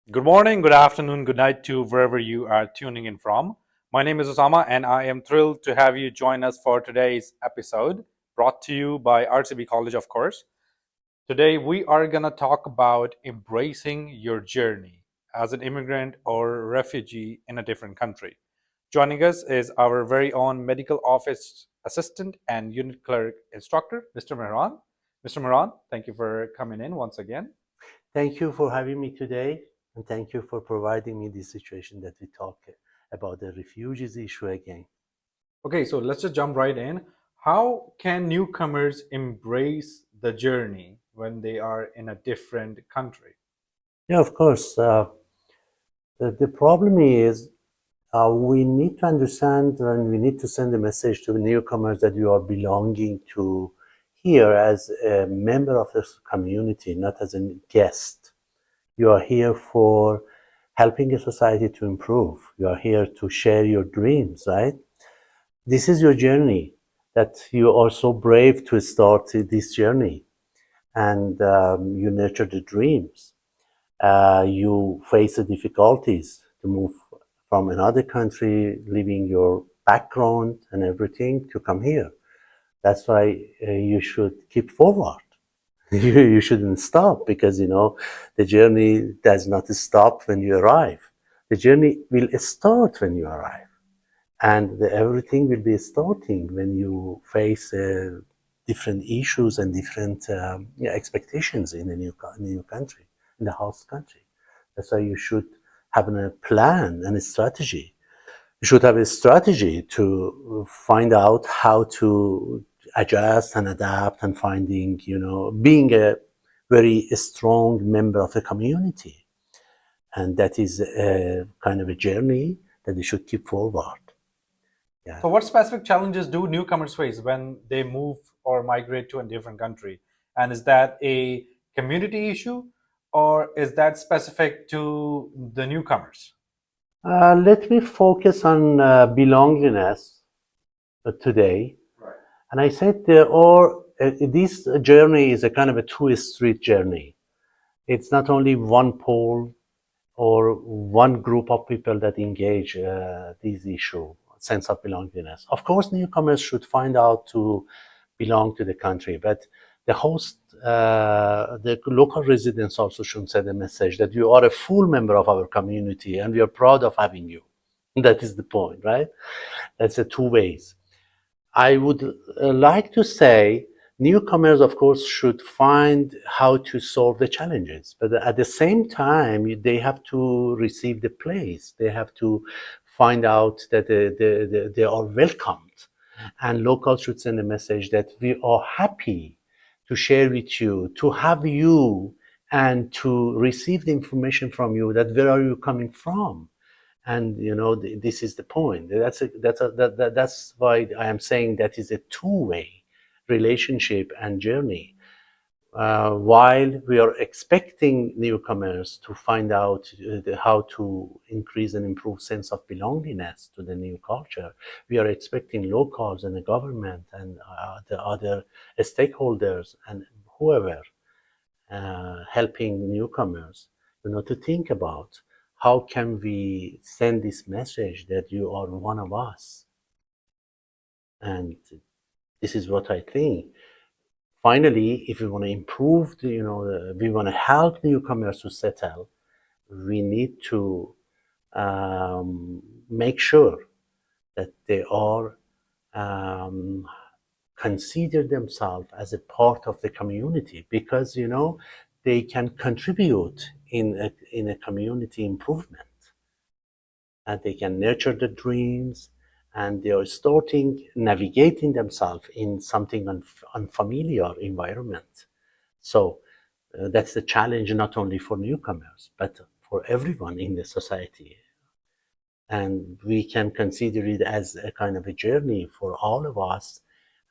Good morning, good afternoon, good night to wherever you are tuning in from. My name is Osama, and I am thrilled to have you join us for today's episode, brought to you by RCB College, of course. Today, we are going to talk about embracing your journey as an immigrant or refugee in a different country. Joining us is our very own medical office assistant and unit clerk instructor, Mr. Mehran. Mr. Mehran, thank you for coming in once again. Thank you for having me today, and thank you for providing me this situation that we talk about the refugees issue again. Okay, so let's just jump right in. How can newcomers embrace the journey when they are in a different country? Yeah, of course. The problem is we need to understand and we need to send a message to newcomers that you are belonging to here as a member of this community, not as a guest. You are here for helping a society to improve. You are here to share your dreams, right? This is your journey, that you are so brave to start this journey, and you nurture the dreams. You face the difficulties to move from another country, leaving your background and everything to come here. That's why you should keep forward. You shouldn't stop, because the journey does not stop when you arrive. The journey will start when you arrive, and everything will be starting when you face different issues and different expectations in a new country, in the host country. That's why you should have a plan and a strategy. You should have a strategy to find out how to adjust and adapt, and finding, being a very strong member of the community. And that is a kind of a journey that you should keep forward. Yeah. So, what specific challenges do newcomers face when they move or migrate to a different country? And is that a community issue or is that specific to the newcomers? Let me focus on belongingness today. Right. And I said this journey is a kind of a two-street journey. It's not only one pole or one group of people that engage this issue, sense of belongingness. Of course, newcomers should find out to belong to the country, but the local residents also should send a message that you are a full member of our community and we are proud of having you. That is the point, right? That's the two ways. I would like to say newcomers, of course, should find how to solve the challenges, but at the same time, they have to receive the place. They have to find out that they are welcomed. And locals should send a message that we are happy to share with you, to have you, and to receive the information from you, that where are you coming from. And this is the point. That's why I am saying that is a two-way relationship and journey. While we are expecting newcomers to find out how to increase and improve sense of belongingness to the new culture, we are expecting locals and the government and the other stakeholders and whoever helping newcomers, to think about how can we send this message that you are one of us. And this is what I think. Finally, if we want to improve, we want to help newcomers to settle, we need to make sure that they are consider themselves as a part of the community, because they can contribute in a community improvement, and they can nurture the dreams, and they are starting navigating themselves in something unfamiliar environment. So that's the challenge, not only for newcomers but for everyone in the society. And we can consider it as a kind of a journey for all of us,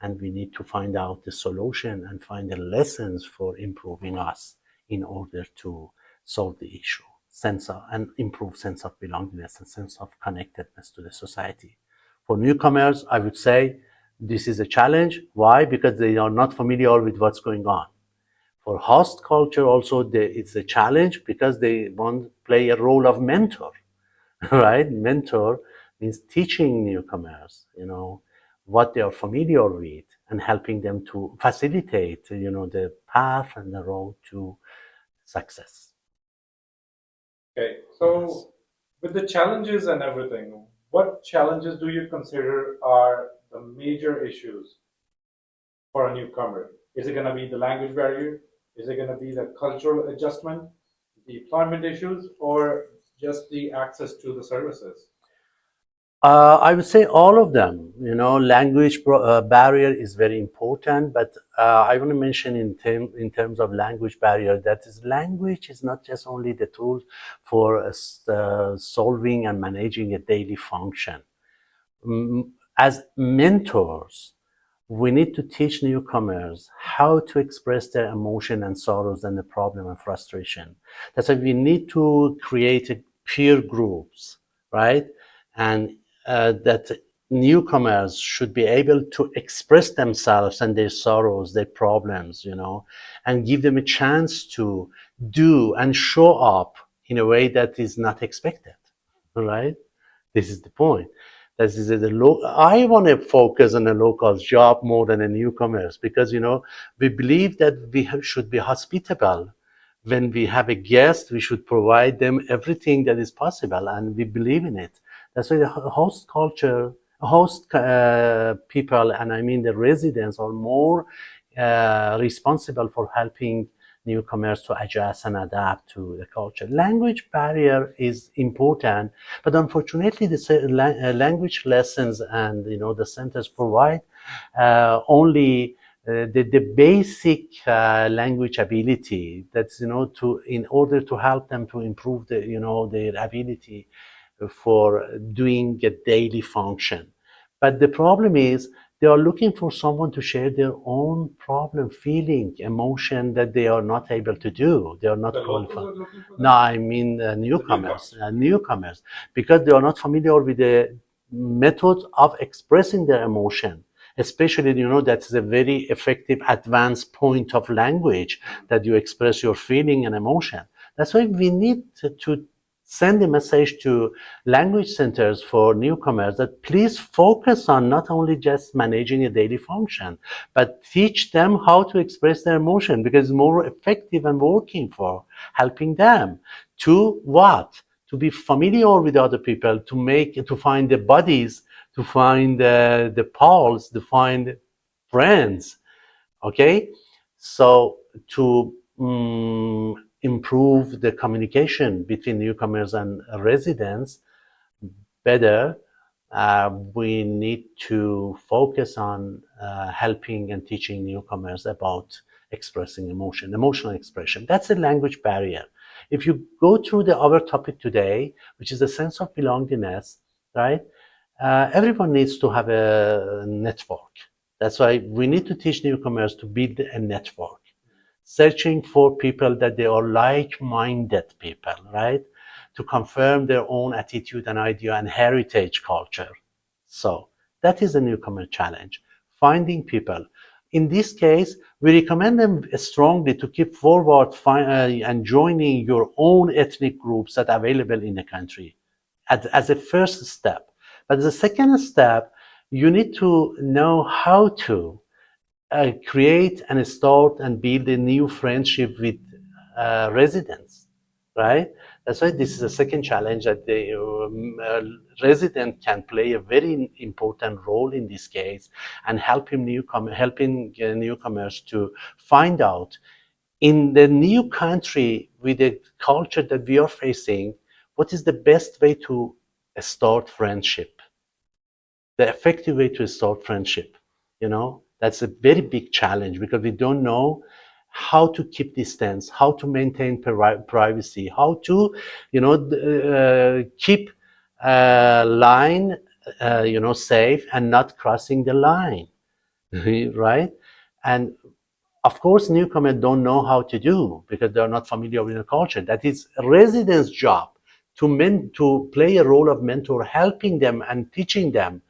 and we need to find out the solution and find the lessons for improving us in order to solve the issue, and improve sense of belongingness and sense of connectedness to the society. For newcomers, I would say this is a challenge. Why? Because they are not familiar with what's going on. For host culture also, it's a challenge because they want to play a role of mentor, right? Mentor means teaching newcomers, what they are familiar with and helping them to facilitate, the path and the road to success. Okay, Yes. so with the challenges and everything, what challenges do you consider are the major issues for a newcomer? Is it going to be the language barrier? Is it going to be the cultural adjustment, the employment issues, or just the access to the services? I would say all of them. Language barrier is very important, but I want to mention in terms of language barrier that is language is not just only the tool for solving and managing a daily function. As mentors, we need to teach newcomers how to express their emotion and sorrows and the problem and frustration. That's why we need to create peer groups, right? And that newcomers should be able to express themselves and their sorrows, their problems, and give them a chance to do and show up in a way that is not expected, right? This is the point. This is I want to focus on a local job more than a newcomers because we believe that should be hospitable. When we have a guest, we should provide them everything that is possible, and we believe in it. That's why the host culture, host people, and I mean the residents, are more responsible for helping newcomers to adjust and adapt to the culture. Language barrier is important, but unfortunately, the language lessons and the centers provide only the basic language ability. That's to in order to help them to improve their ability for doing a daily function. But the problem is they are looking for someone to share their own problem, feeling, emotion that they are not able to do. They are not The locals qualified. are looking for No, that? I mean The newcomers, newcomers. newcomers, because they are not familiar with the methods of expressing their emotion. Especially, that's a very effective advanced point of language that you express your feeling and emotion. That's why we need to send a message to language centers for newcomers that please focus on not only just managing a daily function, but teach them how to express their emotion because it's more effective and working for helping them to what? To be familiar with other people, to find the buddies, to find the pals, to find friends. Okay, so to improve the communication between newcomers and residents better, we need to focus on helping and teaching newcomers about expressing emotional expression. That's a language barrier. If you go through the other topic today, which is the sense of belongingness, right? Everyone needs to have a network. That's why we need to teach newcomers to build a network, searching for people that they are like-minded people, right? To confirm their own attitude and idea and heritage culture. So that is a newcomer challenge, finding people. In this case, we recommend them strongly to keep forward and joining your own ethnic groups that are available in the country as a first step. But the second step, you need to know how to create and start and build a new friendship with residents, right? That's why this is a second challenge that the resident can play a very important role in this case and helping newcomers to find out in the new country with the culture that we are facing, what is the best way to start friendship, the effective way to start friendship. That's a very big challenge because we don't know how to keep distance, how to maintain privacy, how to keep line safe and not crossing the line. Right? And of course, newcomers don't know how to do because they're not familiar with the culture. That is a resident's job to play a role of mentor, helping them and teaching them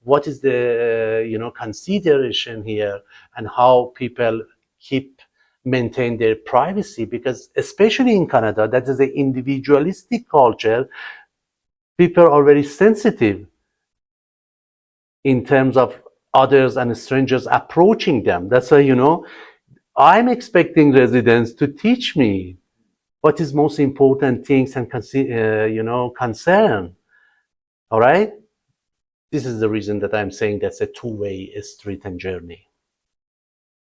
what is the consideration here and how people keep maintain their privacy, because especially in Canada, that is an individualistic culture. People are very sensitive in terms of others and strangers approaching them. That's why, I'm expecting residents to teach me what is most important things and concern. All right. This is the reason that I'm saying that's a two-way street and journey.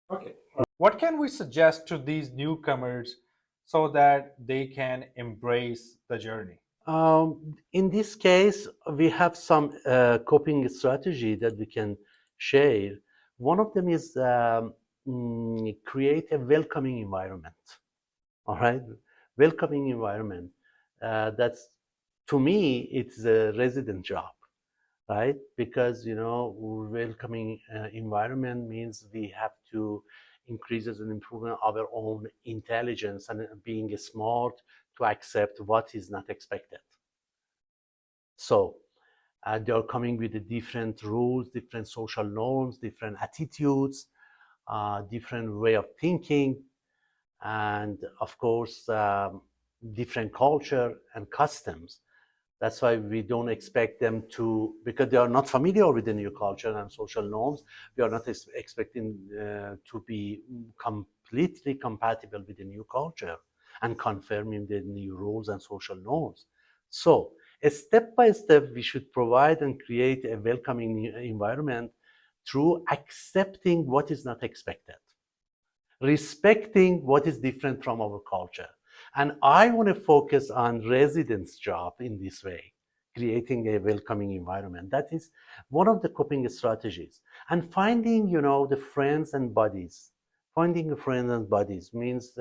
Okay. What can we suggest to these newcomers so that they can embrace the journey? In this case, we have some coping strategy that we can share. One of them is create a welcoming environment. All right, welcoming environment. That's, to me, it's a resident job, right? Because welcoming environment means we have to increases and improvement our own intelligence and being smart to accept what is not expected. So they are coming with the different rules, different social norms, different attitudes, different way of thinking, and of course, different culture and customs. That's why we don't expect them to, because they are not familiar with the new culture and social norms, we are not expecting to be completely compatible with the new culture and confirming the new rules and social norms. So, step by step, we should provide and create a welcoming environment through accepting what is not expected, respecting what is different from our culture. And I want to focus on residents' job in this way, creating a welcoming environment. That is one of the coping strategies. And finding, the friends and buddies. Finding friends and buddies means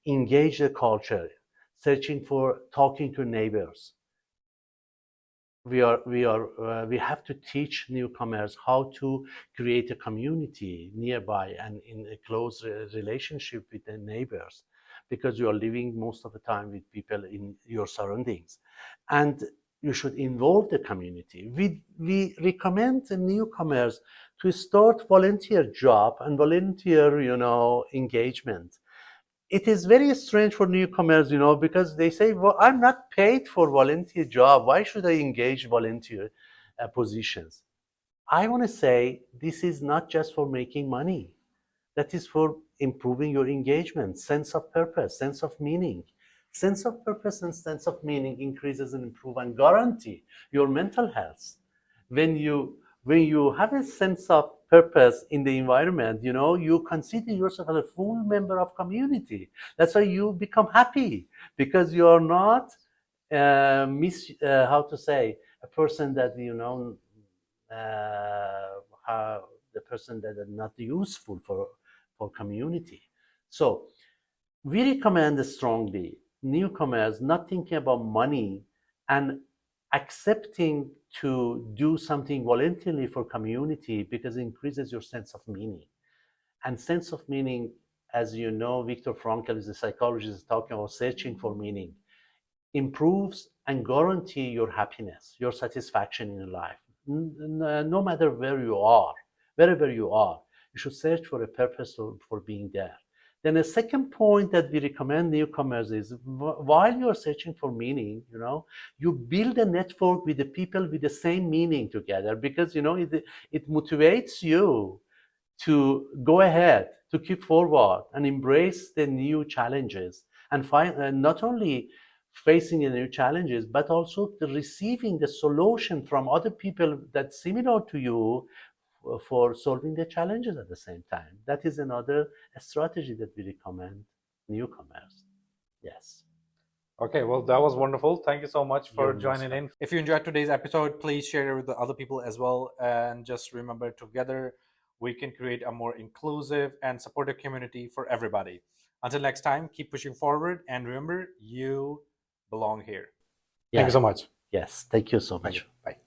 engage the culture, searching for talking to neighbors. We have to teach newcomers how to create a community nearby and in a close relationship with their neighbors, because you are living most of the time with people in your surroundings, and you should involve the community. We recommend the newcomers to start volunteer job and volunteer engagement. It is very strange for newcomers, because they say, well, I'm not paid for volunteer job. Why should I engage volunteer positions? I want to say this is not just for making money. That is for improving your engagement, sense of purpose, sense of meaning. Sense of purpose and sense of meaning increases and improve and guarantee your mental health. When you have a sense of purpose in the environment, you consider yourself as a full member of community. That's why you become happy, because you are not how to say, a person that the person that are not useful for community. So we recommend strongly newcomers not thinking about money and accepting to do something voluntarily for community, because it increases your sense of meaning. And sense of meaning, as you know, Viktor Frankl is a psychologist talking about searching for meaning, improves and guarantee your happiness, your satisfaction in your life. No matter where you are, wherever you are, you should search for a purpose for being there. Then a second point that we recommend newcomers is, while you're searching for meaning, you build a network with the people with the same meaning together, because it motivates you to go ahead, to keep forward and embrace the new challenges, and find not only facing the new challenges, but also receiving the solution from other people that's similar to you for solving the challenges at the same time. That is another strategy that we recommend newcomers. Yes. Okay, well, that was wonderful. Thank you so much for You're most joining in. If you enjoyed today's episode, please share it with the other people as well. And just remember, together, we can create a more inclusive and supportive community for everybody. Until next time, keep pushing forward. And remember, you belong here. Thank you Yeah. so much. Yes. Thank you so Thank you. much. Bye.